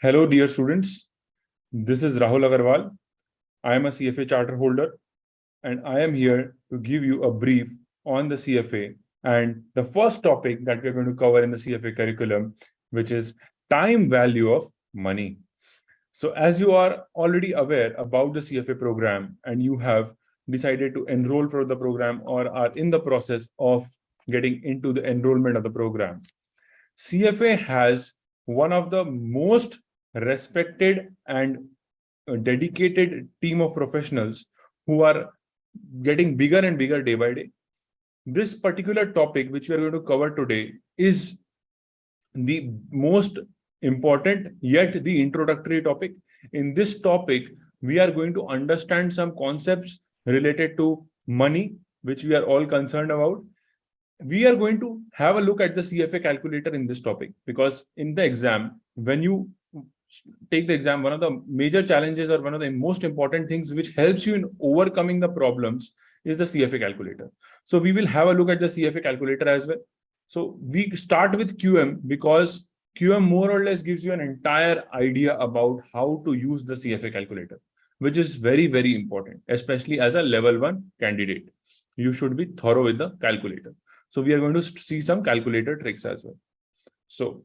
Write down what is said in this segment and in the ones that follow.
Hello, dear students. This is Rahul Agarwal. I am a CFA charter holder, and I am here to give you a brief on the CFA and the first topic that we're going to cover in the CFA curriculum, which is time value of money. So as you are already aware about the CFA program and you have decided to enroll for the program or are in the process of getting into the enrollment of the program, CFA has one of the most respected and dedicated team of professionals who are getting bigger and bigger day by day. This particular topic, which we are going to cover today, is the most important yet the introductory topic. In this topic, we are going to understand some concepts related to money, which we are all concerned about. We are going to have a look at the CFA calculator in this topic, because in the exam, when you take the exam, one of the major challenges or one of the most important things which helps you in overcoming the problems is the CFA calculator. So we will have a look at the CFA calculator as well. So we start with QM because QM more or less gives you an entire idea about how to use the CFA calculator, which is very, very important, especially as a level 1 candidate. You should be thorough with the calculator. So we are going to see some calculator tricks as well. So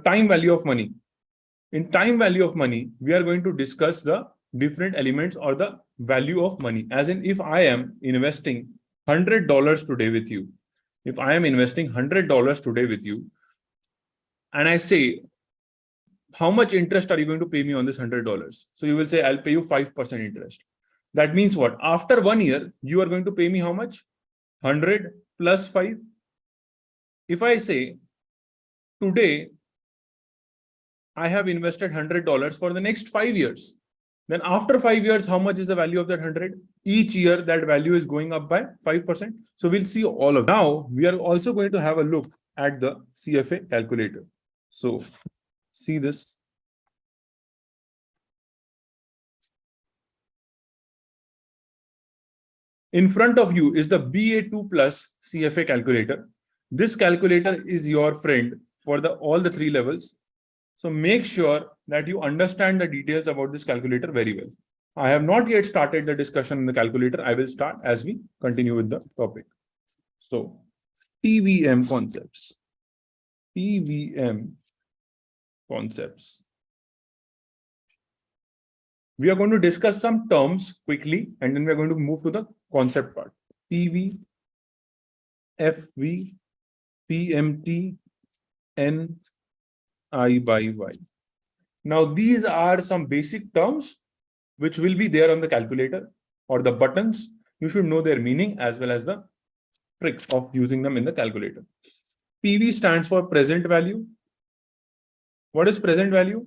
time value of money. In time value of money, we are going to discuss the different elements or the value of money. As in, if I am investing $100 today with you, if I am investing $100 today with you, and I say, how much interest are you going to pay me on this $100? So you will say, I'll pay you 5% interest. That means what? After 1 year, you are going to pay me how much? 100 plus 5. If I say, today, I have invested $100 for the next 5 years. Then after 5 years, how much is the value of that 100? Each year, that value is going up by 5%. So we'll see all of that. Now, we are also going to have a look at the CFA calculator. So see this. In front of you is the BA2 plus CFA calculator. This calculator is your friend for all the 3 levels. So make sure that you understand the details about this calculator very well. I have not yet started the discussion on the calculator. I will start as we continue with the topic. So TVM concepts. TVM concepts. We are going to discuss some terms quickly, and then we are going to move to the concept part. PV, FV, PMT, N, I by Y. Now, these are some basic terms which will be there on the calculator or the buttons. You should know their meaning as well as the tricks of using them in the calculator. PV stands for present value. What is present value?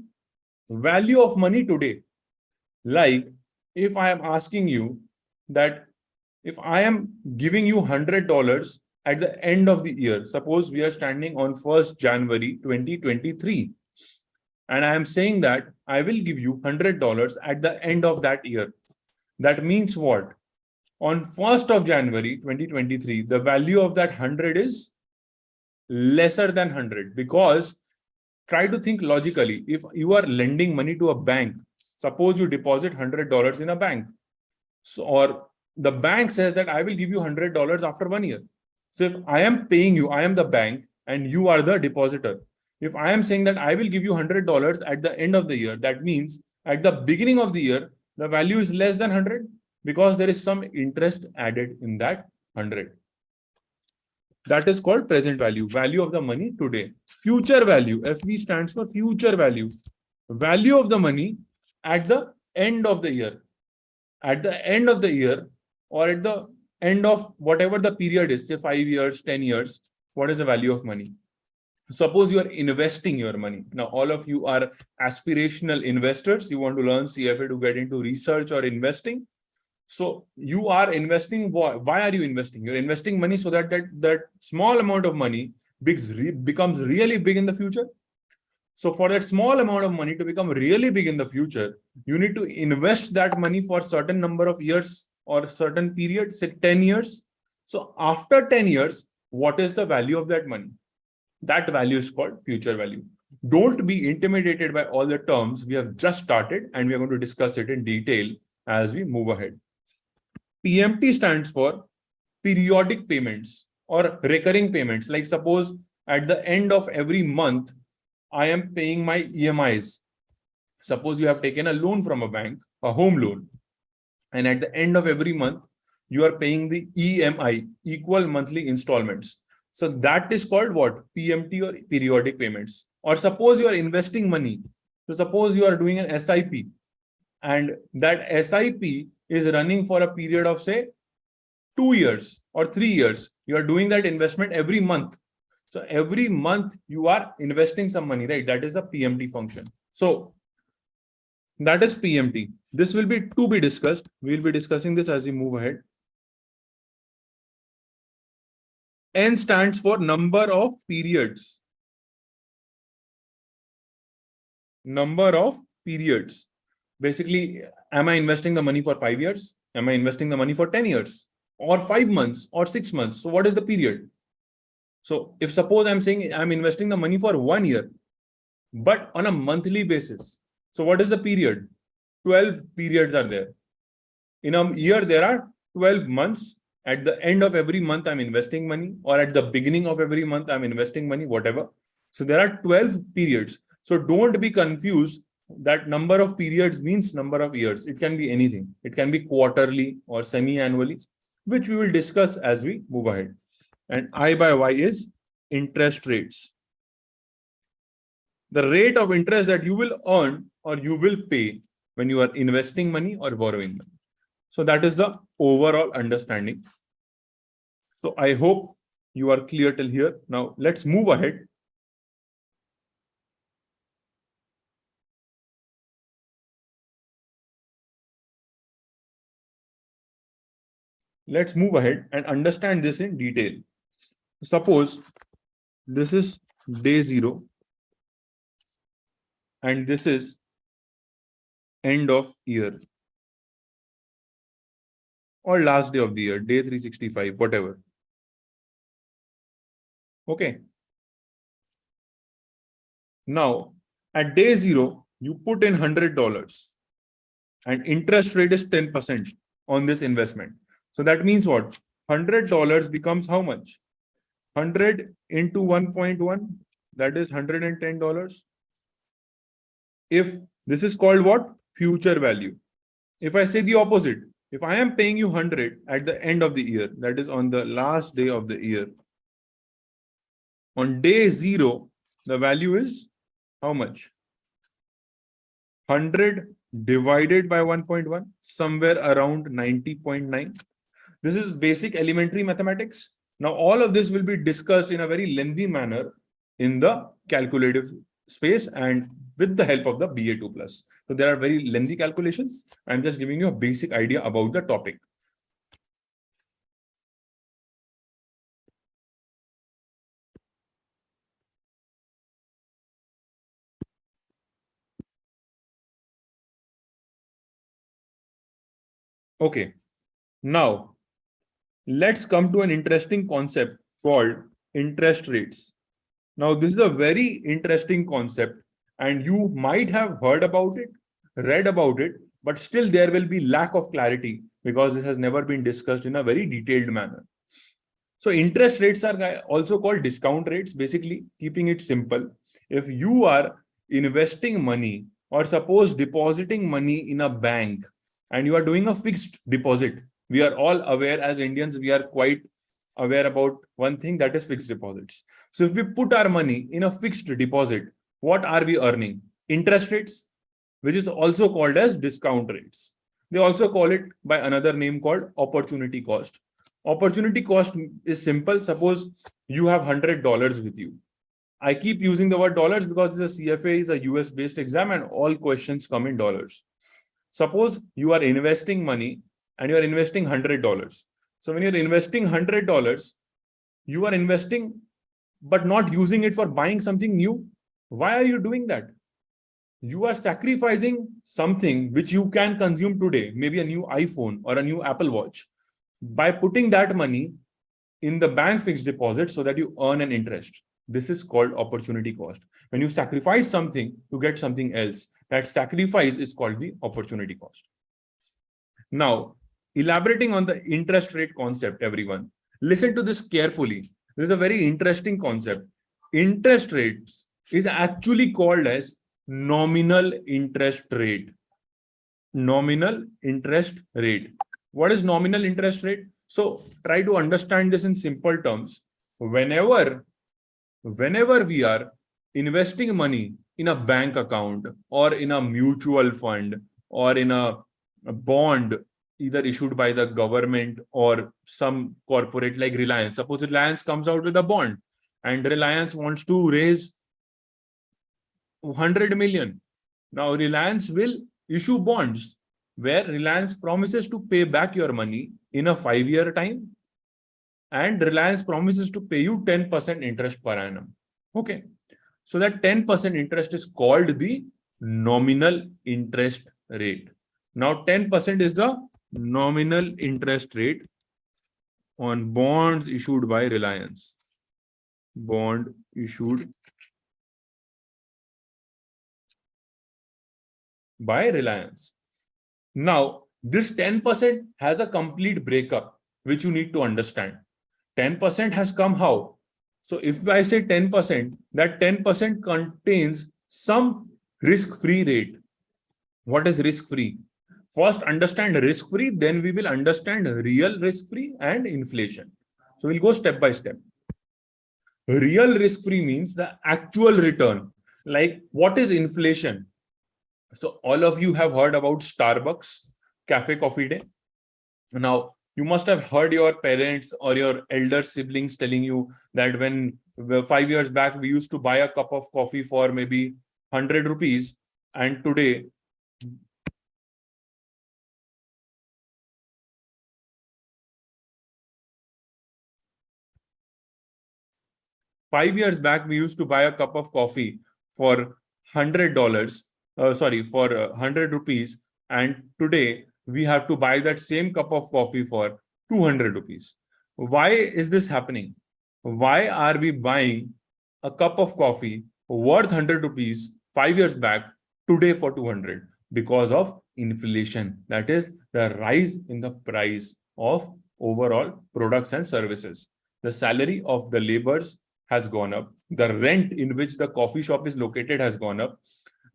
Value of money today. Like if I am asking you that if I am giving you $100 at the end of the year, suppose we are standing on 1st January 2023, and I am saying that I will give you $100 at the end of that year. That means what? On 1st of January 2023, the value of that 100 is lesser than 100, because try to think logically. If you are lending money to a bank, suppose you deposit $100 in a bank, so, or the bank says that I will give you $100 after 1 year. So if I am paying you, I am the bank and you are the depositor. If I am saying that I will give you $100 at the end of the year, that means at the beginning of the year, the value is less than 100 because there is some interest added in that 100. That is called present value, value of the money today. Future value, FV stands for future value, value of the money at the end of the year. At the end of the year, or at the end of whatever the period is, say 5 years, 10 years, what is the value of money? Suppose you are investing your money. Now, all of you are aspirational investors. You want to learn CFA to get into research or investing. So you are investing. Why are you investing? You're investing money so that that small amount of money becomes really big in the future. So for that small amount of money to become really big in the future, you need to invest that money for a certain number of years or a certain period, say 10 years. So after 10 years, what is the value of that money? That value is called future value. Don't be intimidated by all the terms. We have just started and we are going to discuss it in detail as we move ahead. PMT stands for periodic payments or recurring payments. Like suppose at the end of every month, I am paying my EMIs. Suppose you have taken a loan from a bank, a home loan, and at the end of every month, you are paying the EMI, equal monthly installments. So that is called what? PMT or periodic payments. Or suppose you are investing money. So suppose you are doing an SIP and that SIP is running for a period of say 2 years or 3 years. You are doing that investment every month. So every month you are investing some money, right? That is the PMT function. So that is PMT. This will be to be discussed. We will be discussing this as we move ahead. N stands for number of periods. Number of periods. Basically, am I investing the money for 5 years? Am I investing the money for 10 years? Or 5 months or 6 months? So what is the period? So if suppose I'm saying I'm investing the money for 1 year, but on a monthly basis. So what is the period? 12 periods are there. In a year, there are 12 months. At the end of every month, I'm investing money, or at the beginning of every month, I'm investing money, whatever. So there are 12 periods. So don't be confused that number of periods means number of years. It can be anything. It can be quarterly or semi-annually, which we will discuss as we move ahead. And I by Y is interest rates. The rate of interest that you will earn or you will pay when you are investing money or borrowing money. So that is the overall understanding. So I hope you are clear till here. Now let's move ahead. Let's move ahead and understand this in detail. Suppose this is day 0 and this is end of year or last day of the year, day 365, whatever. Okay. Now, at day 0, you put in $100 and interest rate is 10% on this investment. So that means what? $100 becomes how much? 100 into 1.1, that is $110. If this is called what? Future value. If I say the opposite, if I am paying you 100 at the end of the year, that is on the last day of the year, on day 0, the value is how much? 100 divided by 1.1, somewhere around 90.9. This is basic elementary mathematics. Now, all of this will be discussed in a very lengthy manner in the calculative space and with the help of the BA2+. So there are very lengthy calculations. I'm just giving you a basic idea about the topic. Okay. Now, let's come to an interesting concept called interest rates. Now, this is a very interesting concept and you might have heard about it, read about it, but still there will be lack of clarity because this has never been discussed in a very detailed manner. So interest rates are also called discount rates. Basically, keeping it simple, if you are investing money or suppose depositing money in a bank and you are doing a fixed deposit, we are all aware as Indians, we are quite aware about one thing, that is fixed deposits. So if we put our money in a fixed deposit, what are we earning? Interest rates, which is also called as discount rates. They also call it by another name called opportunity cost. Opportunity cost is simple. Suppose you have $100 with you. I keep using the word dollars because the CFA is a US based exam and all questions come in dollars. Suppose you are investing money and you are investing $100. So when you're investing $100, you are investing but not using it for buying something new. Why are you doing that? You are sacrificing something which you can consume today, maybe a new iPhone or a new Apple Watch, by putting that money in the bank fixed deposit so that you earn an interest. This is called opportunity cost. When you sacrifice something to get something else, that sacrifice is called the opportunity cost. Now, elaborating on the interest rate concept, everyone, listen to this carefully. This is a very interesting concept. Interest rates is actually called as nominal interest rate. Nominal interest rate. What is nominal interest rate? So try to understand this in simple terms. Whenever we are investing money in a bank account or in a mutual fund or in a bond either issued by the government or some corporate like Reliance. Suppose Reliance comes out with a bond and Reliance wants to raise 100 million. Now Reliance will issue bonds where Reliance promises to pay back your money in a 5-year time, and Reliance promises to pay you 10% interest per annum. Okay. So that 10% interest is called the nominal interest rate. Now 10% is the nominal interest rate on bonds issued by Reliance. Bond issued by Reliance. Now, this 10% has a complete breakup, which you need to understand. 10% has come how? So if I say 10%, that 10% contains some risk-free rate. What is risk-free? First, understand risk-free, then we will understand real risk-free and inflation. So we'll go step by step. Real risk-free means the actual return. Like, what is inflation? So all of you have heard about Starbucks Cafe Coffee Day. Now, you must have heard your parents or your elder siblings telling you that when 5 years back, we used to buy a cup of coffee for maybe 100 rupees. And today, $5 years back, we used to buy a cup of coffee for $100, for 100 rupees. And today, we have to buy that same cup of coffee for 200 rupees. Why is this happening? Why are we buying a cup of coffee worth 100 rupees 5 years back today for 200? Because of inflation. That is the rise in the price of overall products and services. The salary of the laborers has gone up. The rent in which the coffee shop is located has gone up.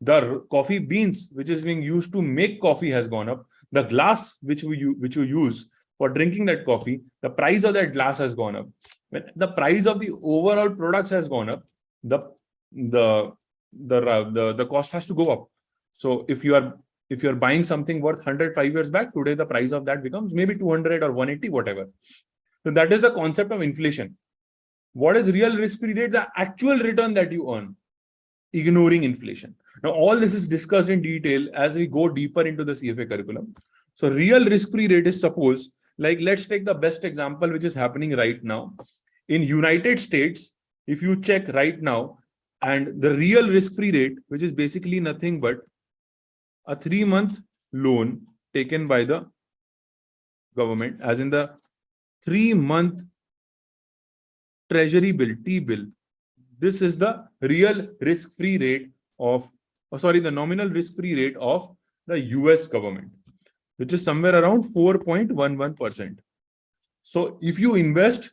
The coffee beans which is being used to make coffee has gone up. The glass which you use for drinking that coffee, the price of that glass has gone up. When the price of the overall products has gone up, the cost has to go up. So if you are buying something worth 100 5 years back, today the price of that becomes maybe 200 or 180, whatever. So that is the concept of inflation. What is real risk-free rate? The actual return that you earn, ignoring inflation. Now, all this is discussed in detail as we go deeper into the CFA curriculum. So real risk-free rate is, suppose, like, let's take the best example which is happening right now. In United States, if you check right now, and the real risk-free rate, which is basically nothing but a 3-month loan taken by the government, as in the 3-month treasury bill, T-bill. This is the real risk-free rate of, the nominal risk-free rate of the US government, which is somewhere around 4.11%. So if you invest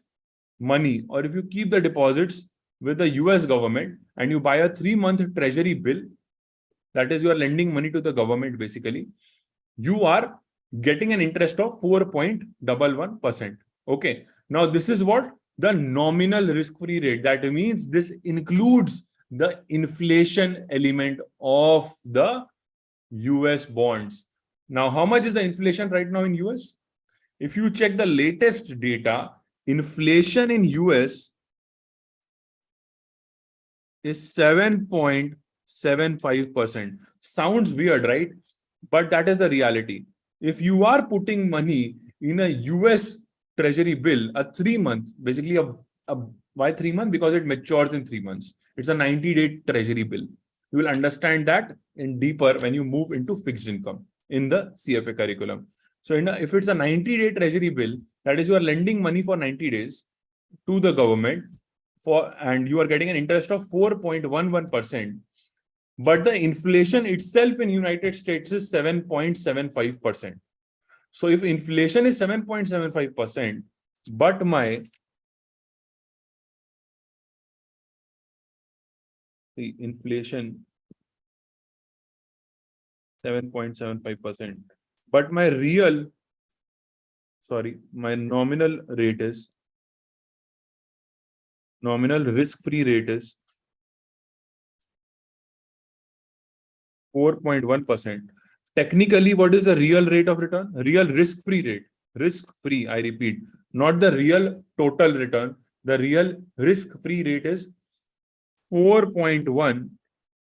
money or if you keep the deposits with the US government and you buy a 3-month treasury bill, that is, you are lending money to the government basically, you are getting an interest of 4.11%. Okay. Now this is what? The nominal risk-free rate. That means this includes the inflation element of the US bonds. Now, how much is the inflation right now in US? If you check the latest data, inflation in US is 7.75%. Sounds weird, right? But that is the reality. If you are putting money in a US treasury bill, a 3-month, basically why 3 months? Because it matures in 3 months. It's a 90-day treasury bill. You will understand that in deeper when you move into fixed income in the CFA curriculum. So if it's a 90-day treasury bill, that is, you are lending money for 90 days to the government. and you are getting an interest of 4.11%, but the inflation itself in United States is 7.75%. So if inflation is 7.75%, but the inflation 7.75%, but my nominal risk-free rate is 4.1%. Technically, what is the real rate of return? Real risk-free rate. Risk-free, I repeat, not the real total return. The real risk-free rate is 4.1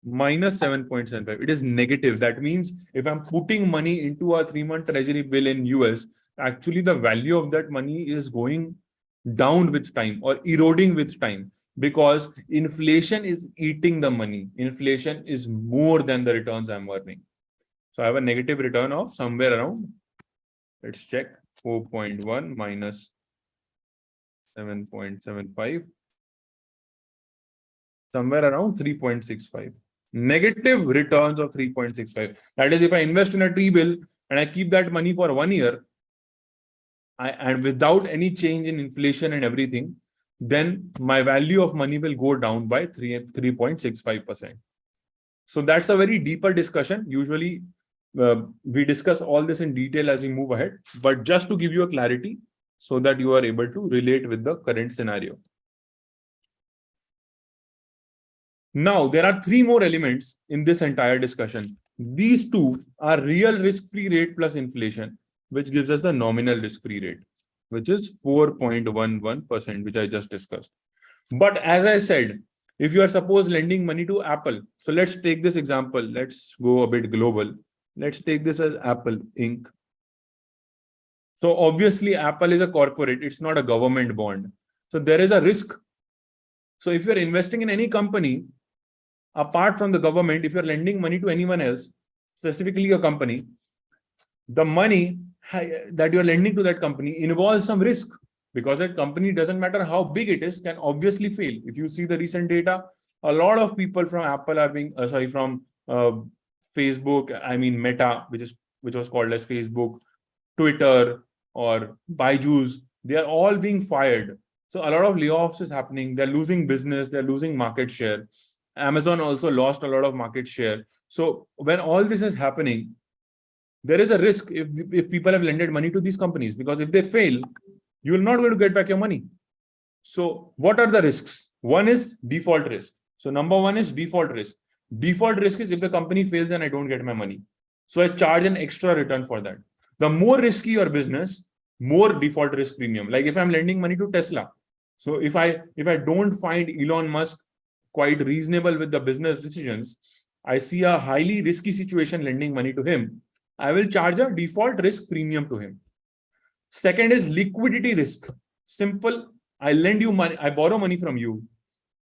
minus 7.75. It is negative. That means if I'm putting money into a 3-month treasury bill in US, actually the value of that money is going down with time or eroding with time, because inflation is eating the money. Inflation is more than the returns I'm earning. So I have a negative return of somewhere around, let's check, 4.1 minus 7.75, somewhere around 3.65. Negative returns of 3.65. That is, if I invest in a T-bill and I keep that money for 1 year, and without any change in inflation and everything, then my value of money will go down by 3.65%. So that's a very deeper discussion. Usually, we discuss all this in detail as we move ahead, but just to give you a clarity so that you are able to relate with the current scenario. Now, there are 3 more elements in this entire discussion. These 2 are real risk-free rate plus inflation, which gives us the nominal risk-free rate, which is 4.11%, which I just discussed. But as I said, if you are suppose lending money to Apple, so let's take this example. Let's go a bit global. Let's take this as Apple Inc. So obviously, Apple is a corporate. It's not a government bond. So there is a risk. So if you're investing in any company, apart from the government, if you're lending money to anyone else, specifically a company, the money that you're lending to that company involves some risk, because that company, doesn't matter how big it is, can obviously fail. If you see the recent data, a lot of people from Apple are being, from Facebook, I mean Meta, which was called as Facebook, Twitter, or Byju's, they are all being fired. So a lot of layoffs is happening. They're losing business. They're losing market share. Amazon also lost a lot of market share. So when all this is happening, there is a risk if people have lended money to these companies, because if they fail, you will not going to get back your money. So what are the risks? One is default risk. So number 1 is default risk. Default risk is if the company fails and I don't get my money. So I charge an extra return for that. The more risky your business, more default risk premium. Like if I'm lending money to Tesla, so if I don't find Elon Musk quite reasonable with the business decisions, I see a highly risky situation lending money to him, I will charge a default risk premium to him. Second is liquidity risk. Simple. I lend you money, I borrow money from you.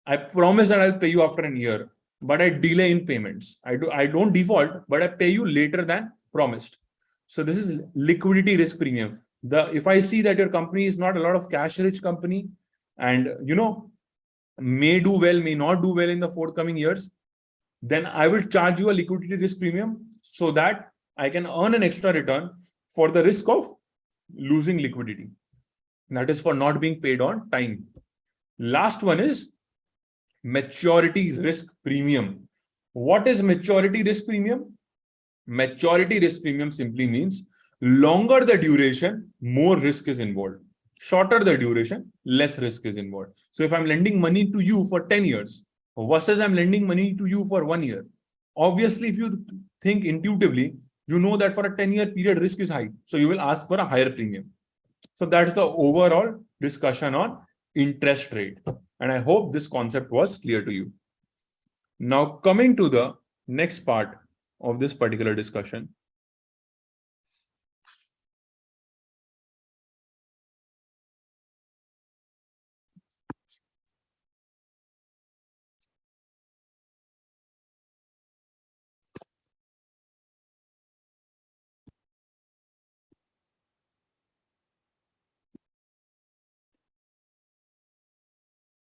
I promise that I'll pay you after a year, but I delay in payments. I don't default, but I pay you later than promised. So this is liquidity risk premium. If I see that your company is not a lot of cash rich company, and may do well, may not do well in the forthcoming years, then I will charge you a liquidity risk premium so that I can earn an extra return for the risk of losing liquidity. That is for not being paid on time. Last one is maturity risk premium. What is maturity risk premium? Maturity risk premium simply means longer the duration, more risk is involved. Shorter the duration, less risk is involved. So if I'm lending money to you for 10 years versus I'm lending money to you for 1 year, obviously, if you think intuitively, you know that for a 10-year period, risk is high. So you will ask for a higher premium. So that's the overall discussion on interest rate. And I hope this concept was clear to you. Now, coming to the next part of this particular discussion.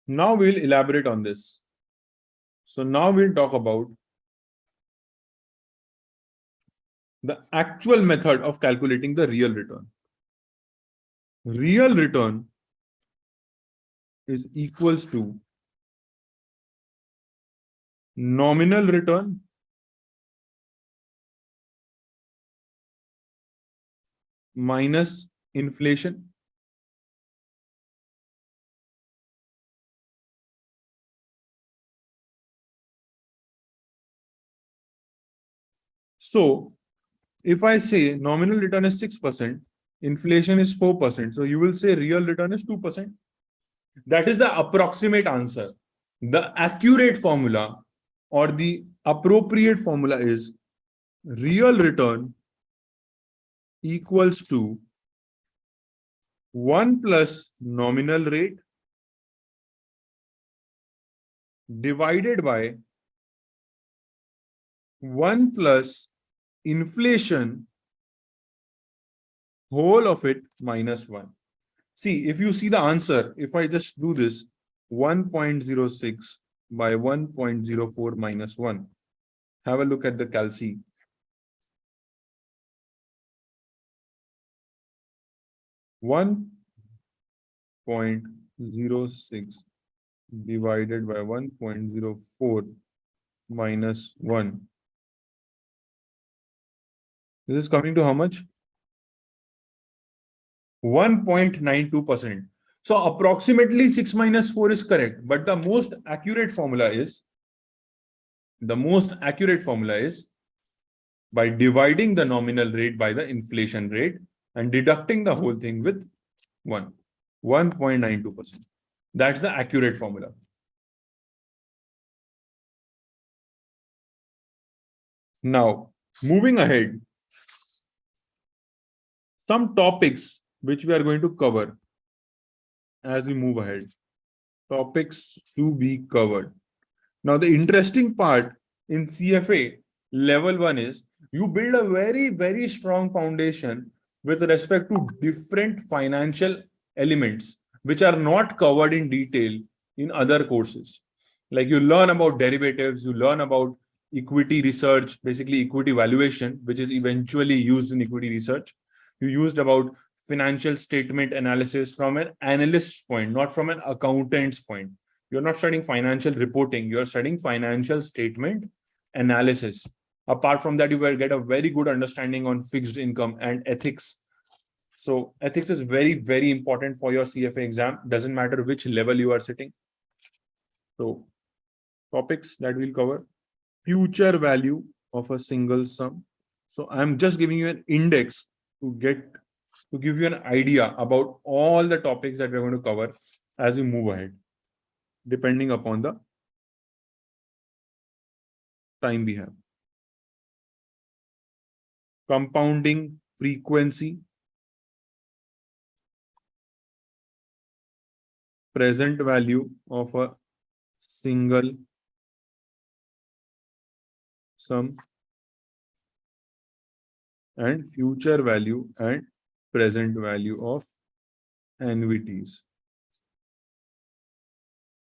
Now we'll elaborate on this. So now we'll talk about the actual method of calculating the real return. Real return is equals to nominal return minus inflation so if I say nominal return is 6%, inflation is 4%, so you will say real return is 2%. That is the approximate answer. The accurate formula or the appropriate formula is real return equals to 1 plus nominal rate divided by 1 plus inflation whole of it minus 1. See, if you see the answer, if I just do this 1.06 by 1.04 minus 1, have a look at the calci. 1.06 divided by 1.04 minus 1. This is coming to how much? 1.92%. So approximately 6 minus 4 is correct, but the most accurate formula is by dividing the nominal rate by the inflation rate and deducting the whole thing with 1.92%. That's the accurate formula. Now, moving ahead, some topics which we are going to cover as we move ahead. Topics to be covered. Now, the interesting part in CFA level 1 is you build a very, very strong foundation with respect to different financial elements which are not covered in detail in other courses. Like you learn about derivatives, you learn about equity research, basically equity valuation, which is eventually used in equity research. You used about financial statement analysis from an analyst's point, not from an accountant's point. You're not studying financial reporting, you're studying financial statement analysis. Apart from that, you will get a very good understanding on fixed income and ethics. So ethics is very, very important for your CFA exam. Doesn't matter which level you are sitting. So topics that we'll cover: future value of a single sum. So I'm just giving you an index to give you an idea about all the topics that we're going to cover as we move ahead, depending upon the time we have. Compounding frequency, present value of a single sum, and future value and present value of annuities.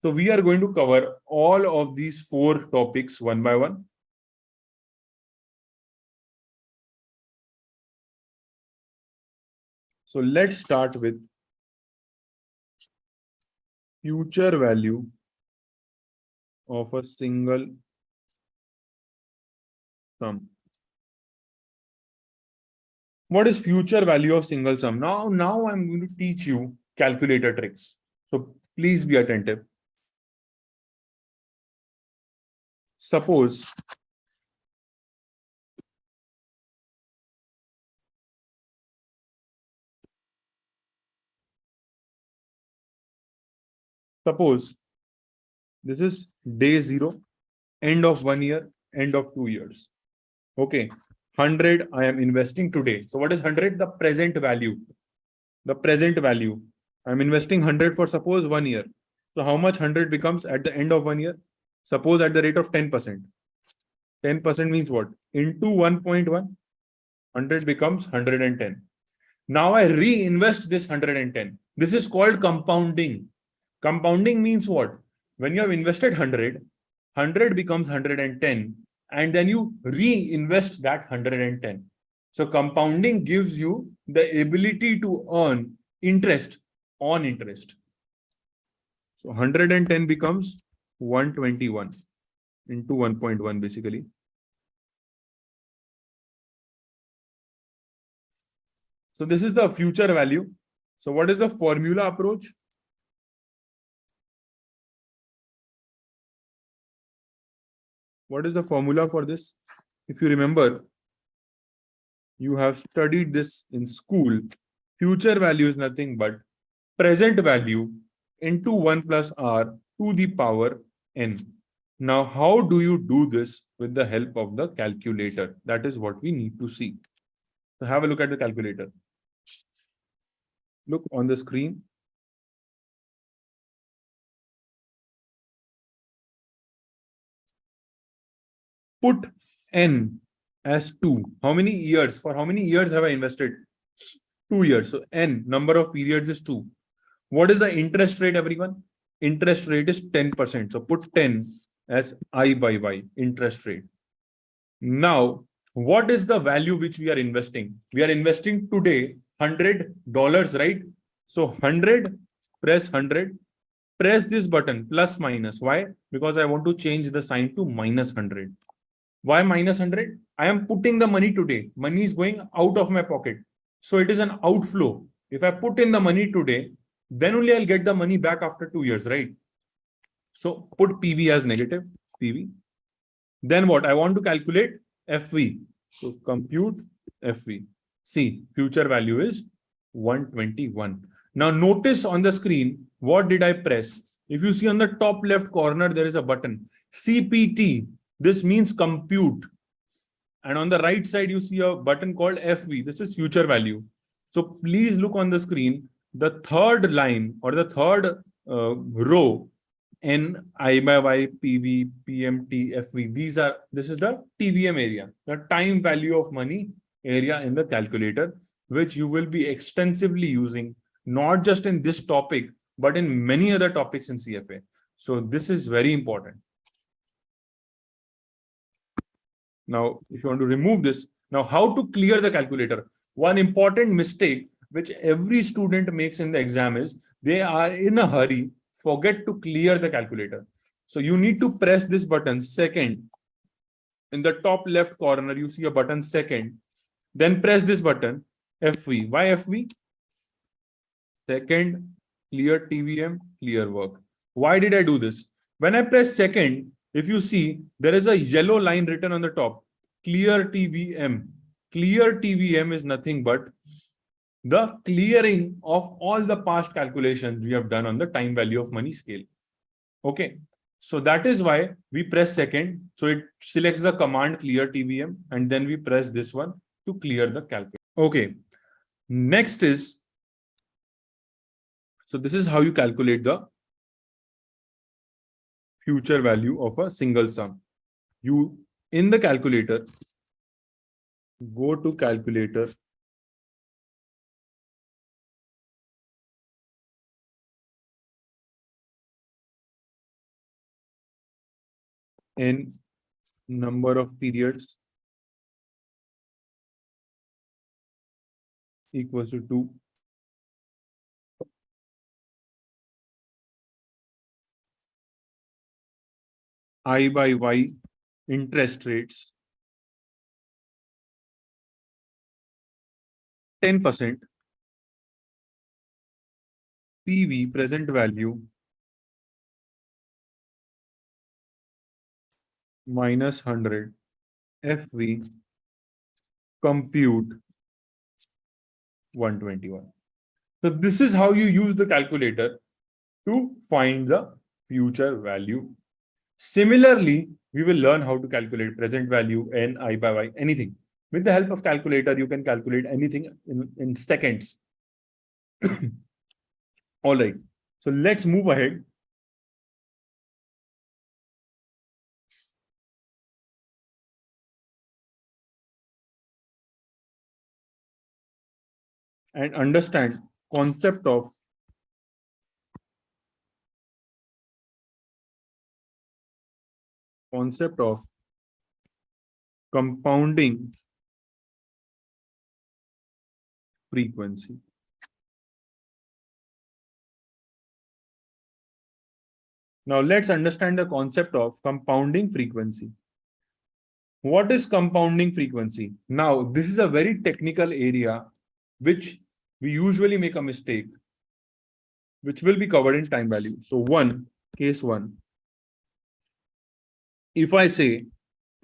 So we are going to cover all of these 4 topics one by one. So let's start with future value of a single sum. What is future value of single sum? Now I'm going to teach you calculator tricks. So please be attentive. Suppose this is day 0, end of 1 year, end of 2 years. Okay, 100 I am investing today. So what is 100? The present value. The present value. I'm investing 100 for suppose 1 year. So how much 100 becomes at the end of 1 year? Suppose at the rate of 10%. 10% means what? Into 1.1, 100 becomes 110. Now I reinvest this 110. This is called compounding. Compounding means what? When you have invested 100, 100 becomes 110, and then you reinvest that 110. So compounding gives you the ability to earn interest on interest. So 110 becomes 121 into 1.1 basically. So this is the future value. So what is the formula approach? What is the formula for this? If you remember, you have studied this in school. Future value is nothing but present value into 1 plus r to the power n. Now, how do you do this with the help of the calculator? That is what we need to see. So have a look at the calculator. Look on the screen. Put n as 2. How many years? For how many years have I invested? 2 years. So n, number of periods is 2. What is the interest rate, everyone? Interest rate is 10%. So put 10 as I by y, interest rate. Now, what is the value which we are investing? We are investing today $100, right? So 100, press 100, press this button, plus minus. Why? Because I want to change the sign to minus 100. Why minus 100? I am putting the money today. Money is going out of my pocket. So it is an outflow. If I put in the money today, then only I'll get the money back after 2 years, right? So put PV as negative, PV. Then what? I want to calculate FV. So compute FV. See, future value is 121. Now notice on the screen, what did I press? If you see on the top left corner, there is a button. CPT. This means compute. And on the right side, you see a button called FV. This is future value. So please look on the screen. The third line or the third row, N, I by Y, PV, PMT, FV. This is the TVM area, the time value of money area in the calculator, which you will be extensively using, not just in this topic, but in many other topics in CFA. So this is very important. Now, if you want to remove this, now how to clear the calculator? One important mistake which every student makes in the exam is they are in a hurry, forget to clear the calculator. So you need to press this button second. In the top left corner, you see a button second. Then press this button, FV. Why FV? Second, clear TVM, clear work. Why did I do this? When I press second, if you see, there is a yellow line written on the top, clear TVM. Clear TVM is nothing but the clearing of all the past calculations we have done on the time value of money scale. Okay. So that is why we press second. So it selects the command clear TVM and then we press this one to clear the calculator. Okay. Next is, so this is how you calculate the future value of a single sum. You, in the calculator, go to calculator, n number of periods equals to 2. I by Y interest rates 10%, PV present value minus 100, FV compute 121. So this is how you use the calculator to find the future value. Similarly, we will learn how to calculate present value, N, I by Y, anything. With the help of calculator, you can calculate anything in seconds. All right. So let's move ahead. And understand concept of concept of compounding frequency. Now let's understand the concept of compounding frequency. What is compounding frequency? Now, this is a very technical area which we usually make a mistake, which will be covered in time value. So case one, if I say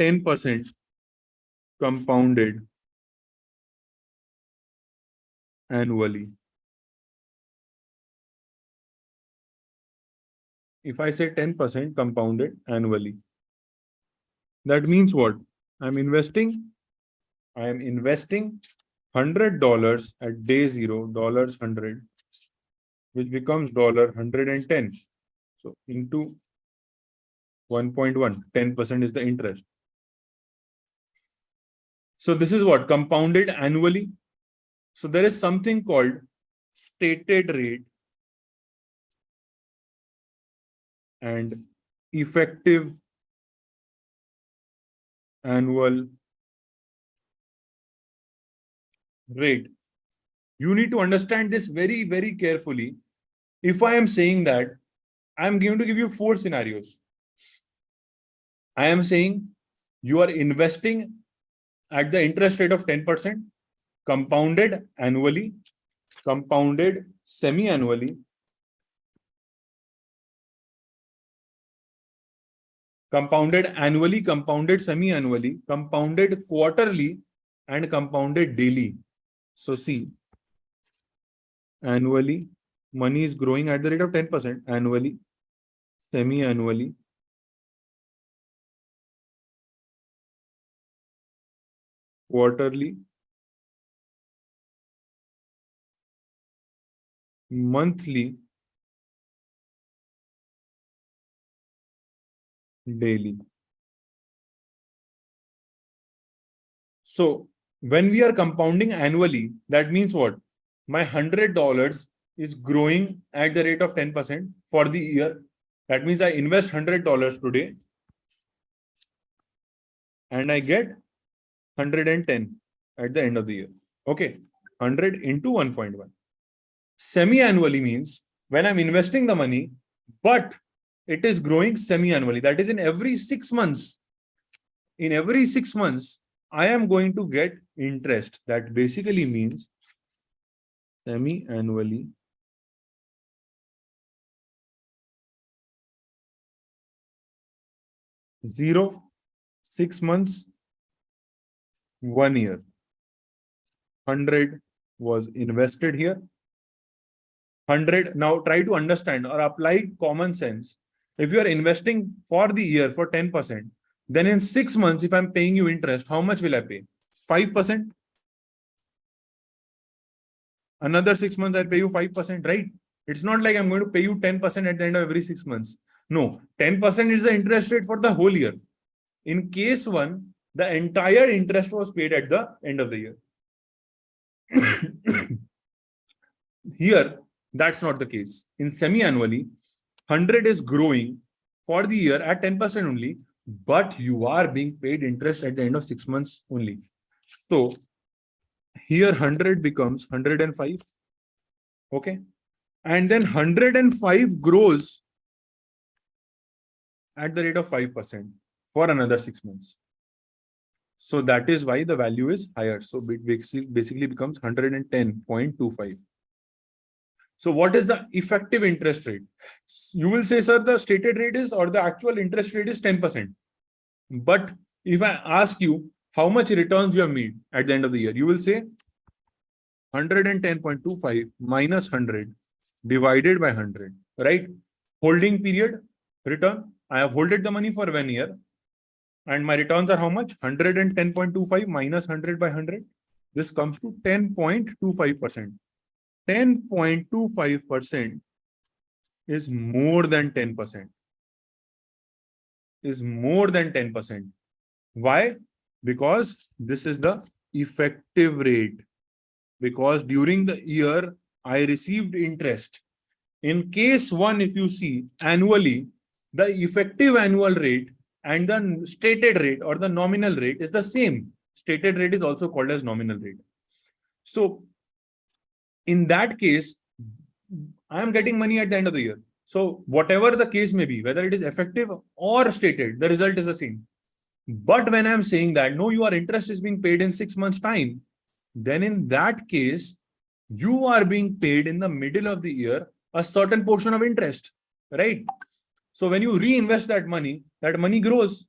10% compounded annually, if I say 10% compounded annually, that means what? I am investing $100 at day zero, $100, which becomes $110. So into 1.1, 10% is the interest. So this is what? Compounded annually. So there is something called stated rate and effective annual rate. You need to understand this very, very carefully. If I am saying that, I am going to give you 4 scenarios. I am saying you are investing at the interest rate of 10%, compounded annually, compounded semi-annually, compounded annually, compounded semi-annually, compounded quarterly, and compounded daily. So see, annually, money is growing at the rate of 10% annually, semi-annually, quarterly, monthly, daily. So when we are compounding annually, that means what? My $100 is growing at the rate of 10% for the year. That means I invest $100 today and I get 110 at the end of the year. Okay, 100 into 1.1. Semi-annually means when I'm investing the money, but it is growing semi-annually. That is in every 6 months. In every 6 months, I am going to get interest. That basically means semi-annually, zero, 6 months, 1 year. 100 was invested here. 100. Now try to understand or apply common sense. If you are investing for the year for 10%, then in 6 months, if I'm paying you interest, how much will I pay? 5%. Another 6 months, I'll pay you 5%, right? It's not like I'm going to pay you 10% at the end of every 6 months. No, 10% is the interest rate for the whole year. In case one, the entire interest was paid at the end of the year. Here, that's not the case. In semi-annually, 100 is growing for the year at 10% only, but you are being paid interest at the end of 6 months only. So here 100 becomes 105. Okay. And then 105 grows at the rate of 5% for another 6 months. So that is why the value is higher. So it basically becomes 110.25. So what is the effective interest rate? You will say, sir, the stated rate is or the actual interest rate is 10%. But if I ask you how much returns you have made at the end of the year, you will say 110.25 minus 100 divided by 100, right? Holding period return. I have holded the money for 1 year and my returns are how much? 110.25 minus 100 by 100. This comes to 10.25%. 10.25% is more than 10%. Is more than 10%. Why? Because this is the effective rate. Because during the year, I received interest. In case one, if you see annually, the effective annual rate and the stated rate or the nominal rate is the same. Stated rate is also called as nominal rate. So in that case, I am getting money at the end of the year. So whatever the case may be, whether it is effective or stated, the result is the same. But when I'm saying that, no, your interest is being paid in 6 months' time, then in that case, you are being paid in the middle of the year a certain portion of interest, right? So when you reinvest that money grows.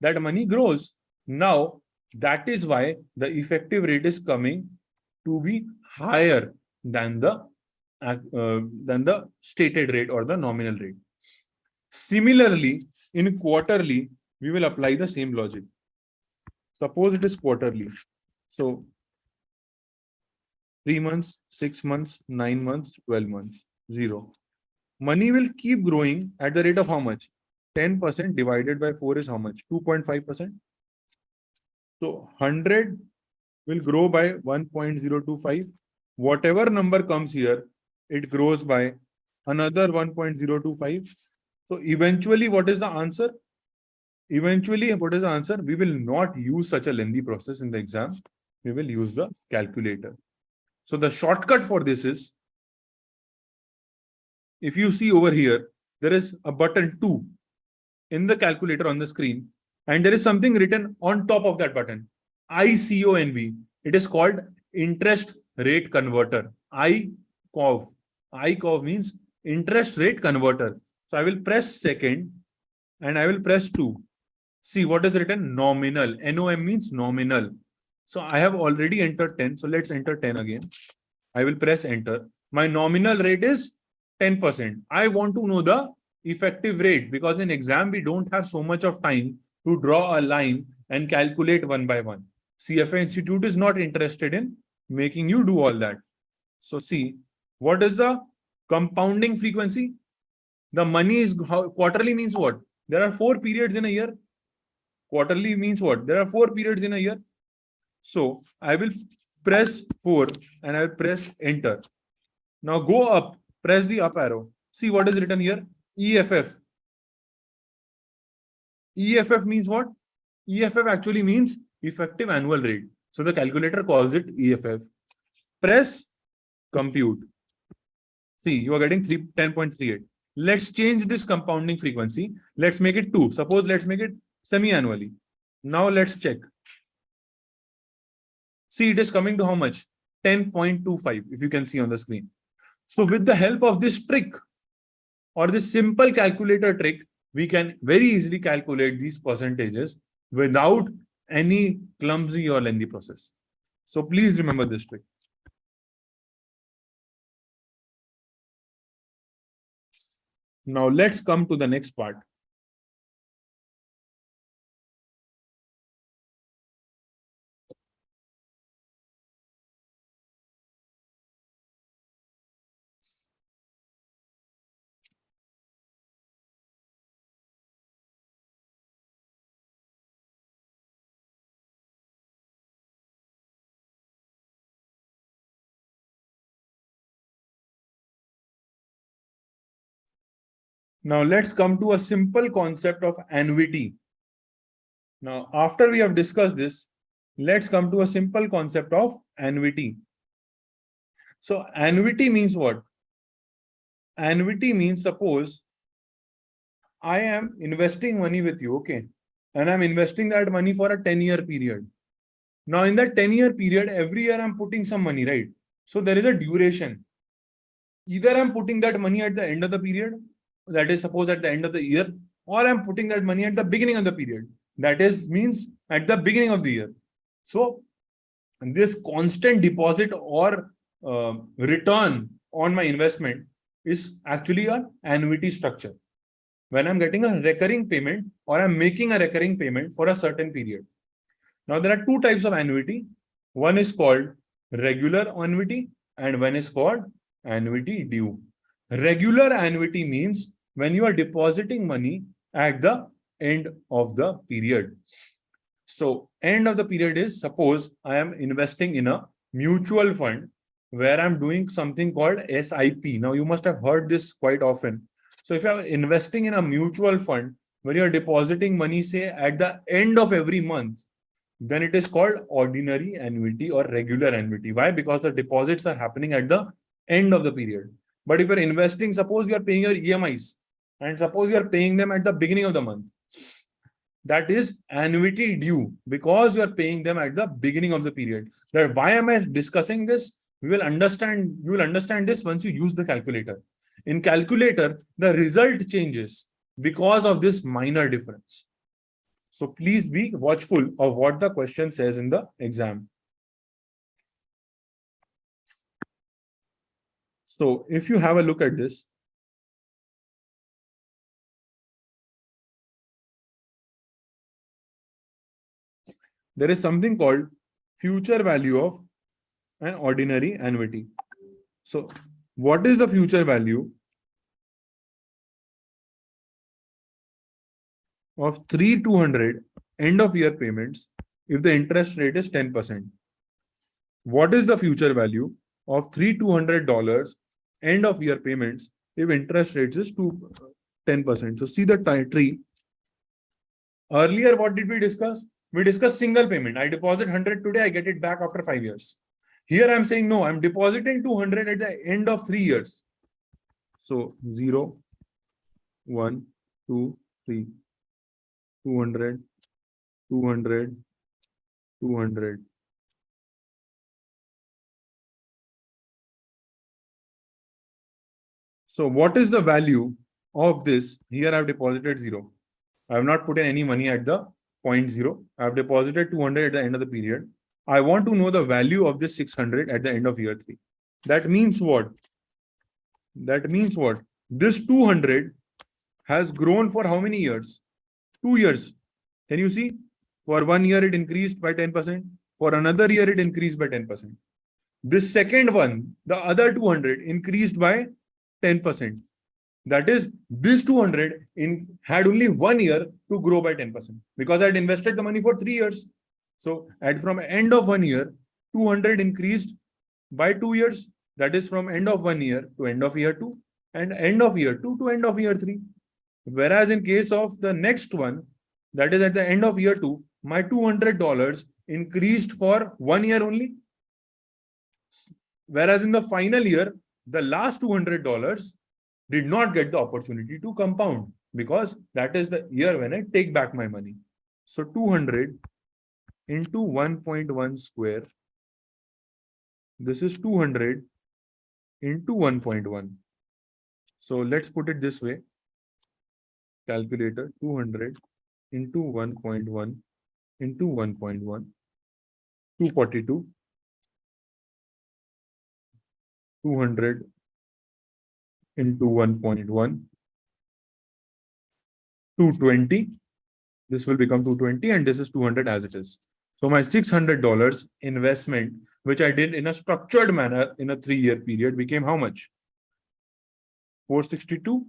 That money grows. Now, that is why the effective rate is coming to be higher than the stated rate or the nominal rate. Similarly, in quarterly, we will apply the same logic. Suppose it is quarterly. So 3 months, 6 months, 9 months, 12 months, 0. Money will keep growing at the rate of how much? 10% divided by 4 is how much? 2.5%. So 100 will grow by 1.025. Whatever number comes here, it grows by another 1.025. So eventually, what is the answer? Eventually, what is the answer? We will not use such a lengthy process in the exam. We will use the calculator. So the shortcut for this is, if you see over here, there is a button 2 in the calculator on the screen, and there is something written on top of that button, ICONV. It is called interest rate converter. ICOV. ICOV means interest rate converter. So I will press second and I will press 2. See what is written? Nominal. NOM means nominal. So I have already entered 10. So let's enter 10 again. I will press enter. My nominal rate is 10%. I want to know the effective rate, because in exam we don't have so much of time to draw a line and calculate one by one. CFA Institute is not interested in making you do all that. So see, what is the compounding frequency? The money is quarterly means what? There are 4 periods in a year. Quarterly means what? There are 4 periods in a year. So I will press 4 and I will press enter. Now go up, press the up arrow. See what is written here? EFF. EFF means what? EFF actually means effective annual rate. So the calculator calls it EFF. Press compute. See, you are getting 10.38. Let's change this compounding frequency. Let's make it 2. Suppose let's make it semi-annually. Now let's check. See, it is coming to how much? 10.25, if you can see on the screen. So with the help of this trick or this simple calculator trick, we can very easily calculate these percentages without any clumsy or lengthy process. So please remember this trick. Now let's come to the next part. Now let's come to a simple concept of annuity. Now, after we have discussed this, let's come to a simple concept of annuity. So annuity means what? Annuity means, suppose I am investing money with you, okay? And I'm investing that money for a 10-year period. Now in that 10-year period, every year I'm putting some money, right? So there is a duration. Either I'm putting that money at the end of the period, that is suppose at the end of the year, or I'm putting that money at the beginning of the period. That is means at the beginning of the year. So this constant deposit or return on my investment is actually an annuity structure. When I'm getting a recurring payment or I'm making a recurring payment for a certain period. Now there are 2 types of annuity. One is called regular annuity and one is called annuity due. Regular annuity means when you are depositing money at the end of the period. So end of the period is, suppose I am investing in a mutual fund where I'm doing something called SIP. Now you must have heard this quite often. So if I'm investing in a mutual fund, when you're depositing money, say at the end of every month, then it is called ordinary annuity or regular annuity. Why? Because the deposits are happening at the end of the period. But if you're investing, suppose you are paying your EMIs and suppose you are paying them at the beginning of the month, that is annuity due because you are paying them at the beginning of the period. That why am I discussing this? You will understand this once you use the calculator. In calculator, the result changes because of this minor difference. So please be watchful of what the question says in the exam. So if you have a look at this, there is something called future value of an ordinary annuity. So what is the future value of 3,200 end of year payments if the interest rate is 10%? What is the future value of $3,200 end of year payments if interest rates is 10%? So see the tree. Earlier, what did we discuss? We discussed single payment. I deposit 100 today, I get it back after 5 years. Here I'm saying no, I'm depositing 200 at the end of 3 years. So 0, 1, 2, 3, 200, 200, 200. So what is the value of this? Here I've deposited 0. I have not put in any money at the 0.0. I have deposited 200 at the end of the period. I want to know the value of this 600 at the end of year 3. That means what? That means what? This 200 has grown for how many years? 2 years. Can you see? For 1 year, it increased by 10%. For another year, it increased by 10%. This second one, the other 200 increased by 10%. That is, this 200 had only 1 year to grow by 10% because I had invested the money for 3 years. So from end of 1 year, 200 increased by 2 years. That is from end of 1 year to end of year 2 and end of year 2 to end of year 3. Whereas in case of the next one, that is at the end of year 2, my $200 increased for 1 year only. Whereas in the final year, the last $200 did not get the opportunity to compound because that is the year when I take back my money. So 200 into 1.1 square. This is 200 into 1.1. So let's put it this way. Calculator 200 into 1.1 into 1.1. 242. 200 into 1.1. 220. This will become 220 and this is 200 as it is. So my $600 investment, which I did in a structured manner in a 3-year period, became how much? 462,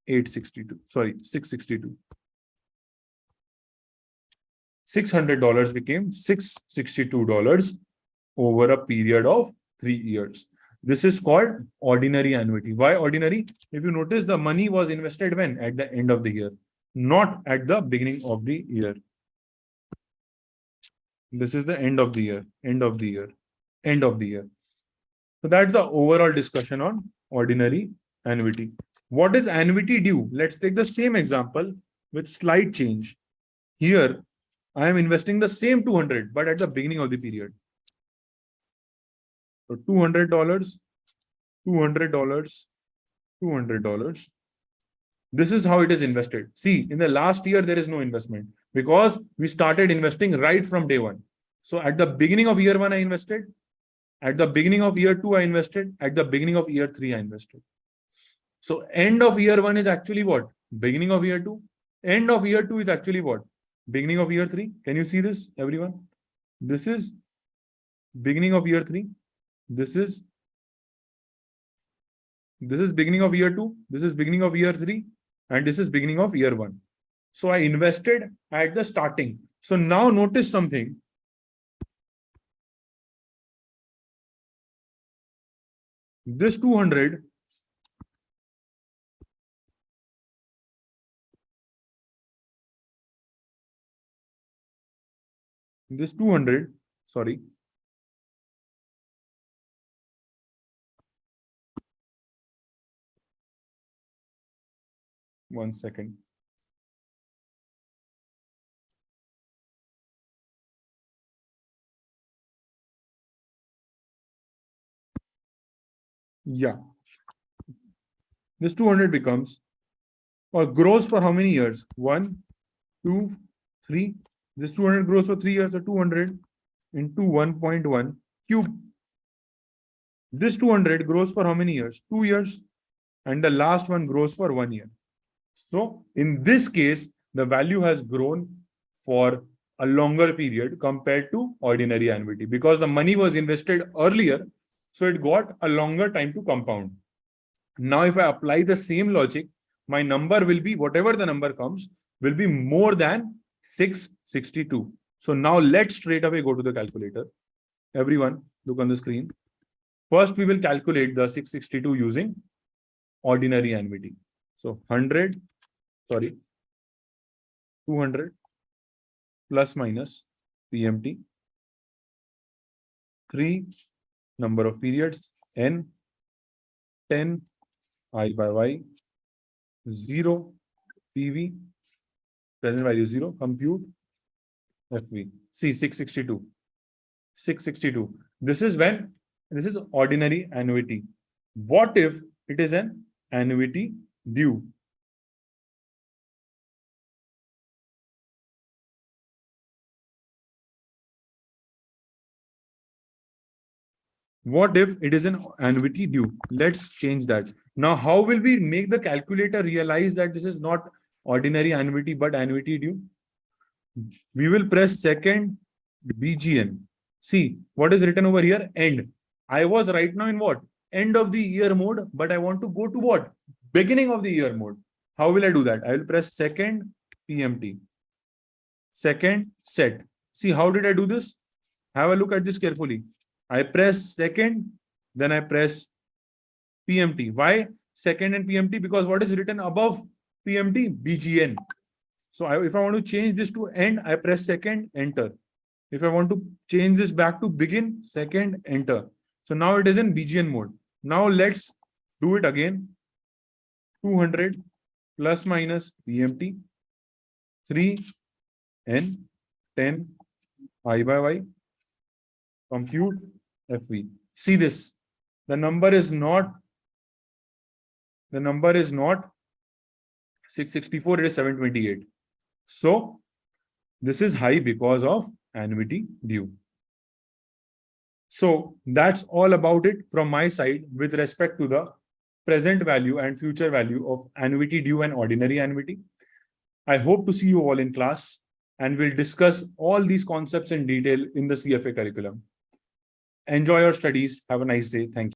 862. Sorry, 662. $600 became $662 over a period of 3 years. This is called ordinary annuity. Why ordinary? If you notice, the money was invested when? At the end of the year, not at the beginning of the year. This is the end of the year, end of the year, end of the year. So that's the overall discussion on ordinary annuity. What is annuity due? Let's take the same example with slight change. Here, I am investing the same 200, but at the beginning of the period. So $200, $200, $200. This is how it is invested. See, in the last year, there is no investment because we started investing right from day one. So at the beginning of year 1, I invested. At the beginning of year 2, I invested. At the beginning of year 3, I invested. So end of year 1 is actually what? Beginning of year 2. End of year 2 is actually what? Beginning of year 3. Can you see this, everyone? This is beginning of year 3. This is beginning of year 2. This is beginning of year 3. And this is beginning of year 1. So I invested at the starting. So now notice something. This 200 this 200, sorry. One second. Yeah. This 200 becomes or grows for how many years? 1, 2, 3. This 200 grows for 3 years, so 200 into 1.1 cube. This 200 grows for how many years? 2 years. And the last one grows for 1 year. So in this case, the value has grown for a longer period compared to ordinary annuity because the money was invested earlier. So it got a longer time to compound. Now, if I apply the same logic, my number will be, whatever the number comes, will be more than 662. So now let's straight away go to the calculator. Everyone, look on the screen. First, we will calculate the 662 using ordinary annuity. So 200 plus minus PMT, 3 number of periods, N, 10 I by Y, 0 PV, present value 0, compute FV. See 662. 662. This is ordinary annuity. What if it is an annuity due? What if it is an annuity due? Let's change that. Now, how will we make the calculator realize that this is not ordinary annuity but annuity due? We will press second BGN. See, what is written over here? End. I was right now in what? End of the year mode, but I want to go to what? Beginning of the year mode. How will I do that? I will press second PMT. Second set. See, how did I do this? Have a look at this carefully. I press second, then I press PMT. Why second and PMT? Because what is written above PMT? BGN. So if I want to change this to end, I press second, enter. If I want to change this back to begin, second, enter. So now it is in BGN mode. Now let's do it again. 200 plus minus PMT, 3 N, 10 I by Y, compute FV. See this. The number is not 664, it is 728. So this is high because of annuity due. So that's all about it from my side with respect to the present value and future value of annuity due and ordinary annuity. I hope to see you all in class and we'll discuss all these concepts in detail in the CFA curriculum. Enjoy your studies. Have a nice day. Thank you.